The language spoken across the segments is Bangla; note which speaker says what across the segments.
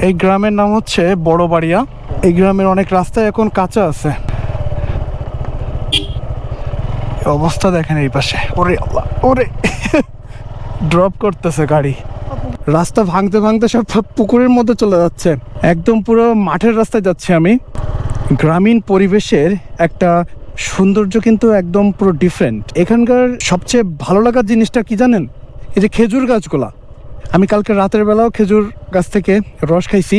Speaker 1: এই গ্রামের নাম হচ্ছে বড়বাড়িয়া। এই গ্রামের অনেক রাস্তায় এখন কাঁচা আছে। অবস্থা দেখেন এই পাশে, ওরে আল্লাহ, ওরে ড্রপ করতেছে গাড়ি। রাস্তা ভাঙতে ভাঙতে সব পুকুরের মধ্যে চলে যাচ্ছে, একদম পুরো মাঠের রাস্তায় যাচ্ছি আমি। গ্রামীণ পরিবেশের একটা সৌন্দর্য কিন্তু একদম পুরো ডিফারেন্ট। এখানকার সবচেয়ে ভালো লাগার জিনিসটা কি জানেন? এই যে খেজুর গাছগুলা। আমি কালকে রাতের বেলাও খেজুর গাছ থেকে রস খাইছি।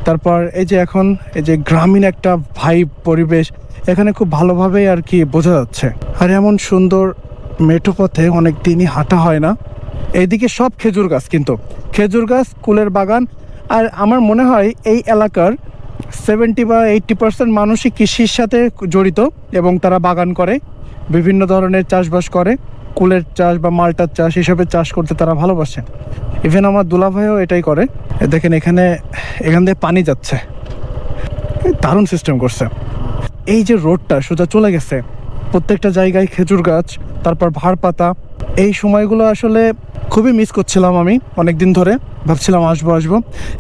Speaker 1: তারপর এই যে এখন এই যে গ্রামীণ একটা ভাইব পরিবেশ এখানে খুব ভালোভাবেই আর কি বোঝা যাচ্ছে। আর এমন সুন্দর মেঠো পথে অনেক দিনই হাঁটা হয় না। এইদিকে সব খেজুর গাছ, কিন্তু খেজুর গাছ, কুলের বাগান। আর আমার মনে হয় এই এলাকার 70 বা 80% মানুষই কৃষির সাথে জড়িত এবং তারা বাগান করে, বিভিন্ন ধরনের চাষবাস করে, কুলের চাষ বা মালটার চাষ, এসবের চাষ করতে তারা ভালোবাসে। ইভেন আমার দুলাভাইও এটাই করে। দেখেন এখান দিয়ে পানি যাচ্ছে, দারুণ সিস্টেম করছে। এই যে রোডটা সোজা চলে গেছে, প্রত্যেকটা জায়গায় খেজুর গাছ, তারপর ভাড় পাতা। এই সময়গুলো আসলে খুবই মিস করছিলাম আমি অনেক দিন ধরে, ভাবছিলাম আসবো।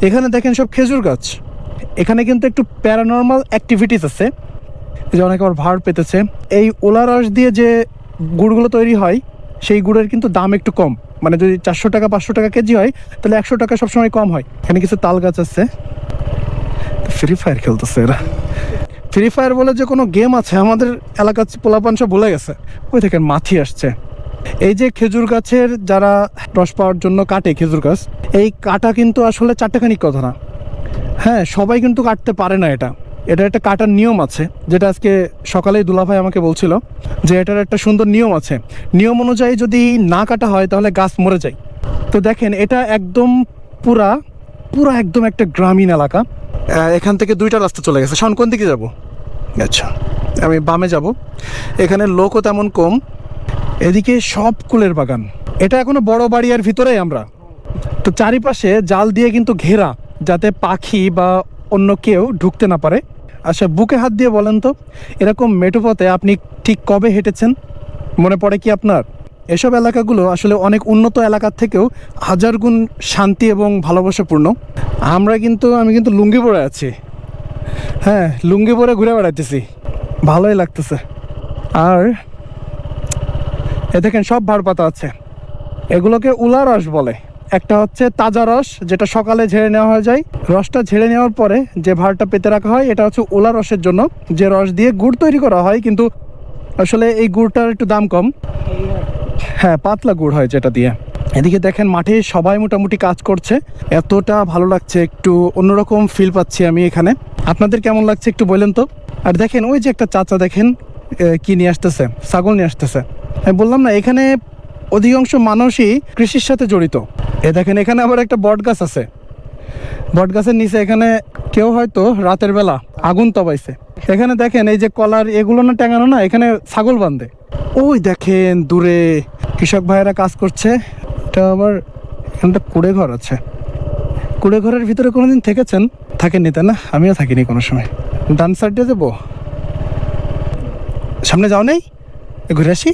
Speaker 1: এখানে দেখেন সব খেজুর গাছ। এখানে কিন্তু একটু প্যারানর্মাল অ্যাক্টিভিটিস আছে, যে অনেকে আবার ভাড় পেতেছে। এই ওলা রস দিয়ে যে গুড়গুলো তৈরি হয় সেই গুড়ের কিন্তু দাম একটু কম, মানে যদি 400 টাকা 500 টাকা কেজি হয় তাহলে 100 টাকা সবসময় কম হয়। এখানে কিছু তাল গাছ আছে। ফ্রি ফায়ার খেলতেছে এরা। ফ্রি ফায়ার বলে যে কোনো গেম আছে আমাদের এলাকার পোলাপান সব ভুলে গেছে। ওই দেখেন মাছি আসছে। এই যে খেজুর গাছের যারা রস পাওয়ার জন্য কাটে খেজুর গাছ, এই কাটা কিন্তু আসলে চারটেখানিক কথা না। হ্যাঁ, সবাই কিন্তু কাটতে পারে না। এটা একটা কাটার নিয়ম আছে, যেটা আজকে সকালেই দুলাভাই আমাকে বলছিল যে এটার একটা সুন্দর নিয়ম আছে। নিয়ম অনুযায়ী যদি না কাটা হয় তাহলে গাছ মরে যায়। তো দেখেন এটা একদম পুরা একদম একটা গ্রামীণ এলাকা। এখান থেকে দুইটা রাস্তা চলে গেছে। শান কোন দিকে যাব? আচ্ছা, আমি বামে যাব। এখানে লোকও তেমন কম। এদিকে সব কুলের বাগান। এটা এখনো বড় বাড়িয়ার ভিতরেই আমরা। তো চারিপাশে জাল দিয়ে কিন্তু ঘেরা, যাতে পাখি বা অন্য কেউ ঢুকতে না পারে। আচ্ছা, বুকে হাত দিয়ে বলেন তো, এরকম মেঠো পথে আপনি ঠিক কবে হেঁটেছেন? মনে পড়ে কি আপনার? এসব এলাকাগুলো আসলে অনেক উন্নত এলাকার থেকেও হাজার গুণ শান্তি এবং ভালোবাসাপূর্ণ। আমি কিন্তু লুঙ্গি পরে আছি। হ্যাঁ, লুঙ্গি পরে ঘুরে বেড়াইতেছি, ভালোই লাগতেছে। আর এ দেখেন সব ভাড় পাতা আছে। এগুলোকে উলা রস বলে। একটা হচ্ছে তাজা রস, যেটা সকালে ঝেড়ে নেওয়া হয়ে যায়। রসটা ঝেড়ে নেওয়ার পরে যে ভাড়টা পেতে রাখা হয়, এটা হচ্ছে উলা রসের জন্য, যে রস দিয়ে গুড় তৈরি করা হয়। কিন্তু আসলে এই গুড়টার একটু দাম কম। হ্যাঁ, পাতলা গুড় হয় যেটা দিয়ে। এদিকে দেখেন মাঠে সবাই মোটামুটি কাজ করছে। এতটা ভালো লাগছে, একটু অন্যরকম ফিল পাচ্ছি আমি এখানে। আপনাদের কেমন লাগছে একটু বলেন তো। আর দেখেন ওই যে একটা চাচা, দেখেন কি নিয়ে আসতেছে, ছাগল নিয়ে আসতেছে। আমি বললাম না, এখানে অধিকাংশ মানুষই কৃষির সাথে জড়িত। দেখেন এখানে আবার একটা বট গাছ আছে। বট গাছের নিচে এখানে কেউ হয়তো রাতের বেলা আগুন তবাইছে। এখানে দেখেন এই যে কলার এগুলো না টাঙানো না, এখানে ছাগল বাঁধে। ওই দেখেন দূরে কৃষক ভাইয়েরা কাজ করছে। এটা আবার এখানটা কুড়ে ঘর আছে। কুড়ে ঘরের ভিতরে কোনোদিন থেকেছেন? থাকেননি তাই না? আমিও থাকিনি কোনো সময়। ডান সাইডে যাবো, সামনে যাও নেই, ঘুরে আসি।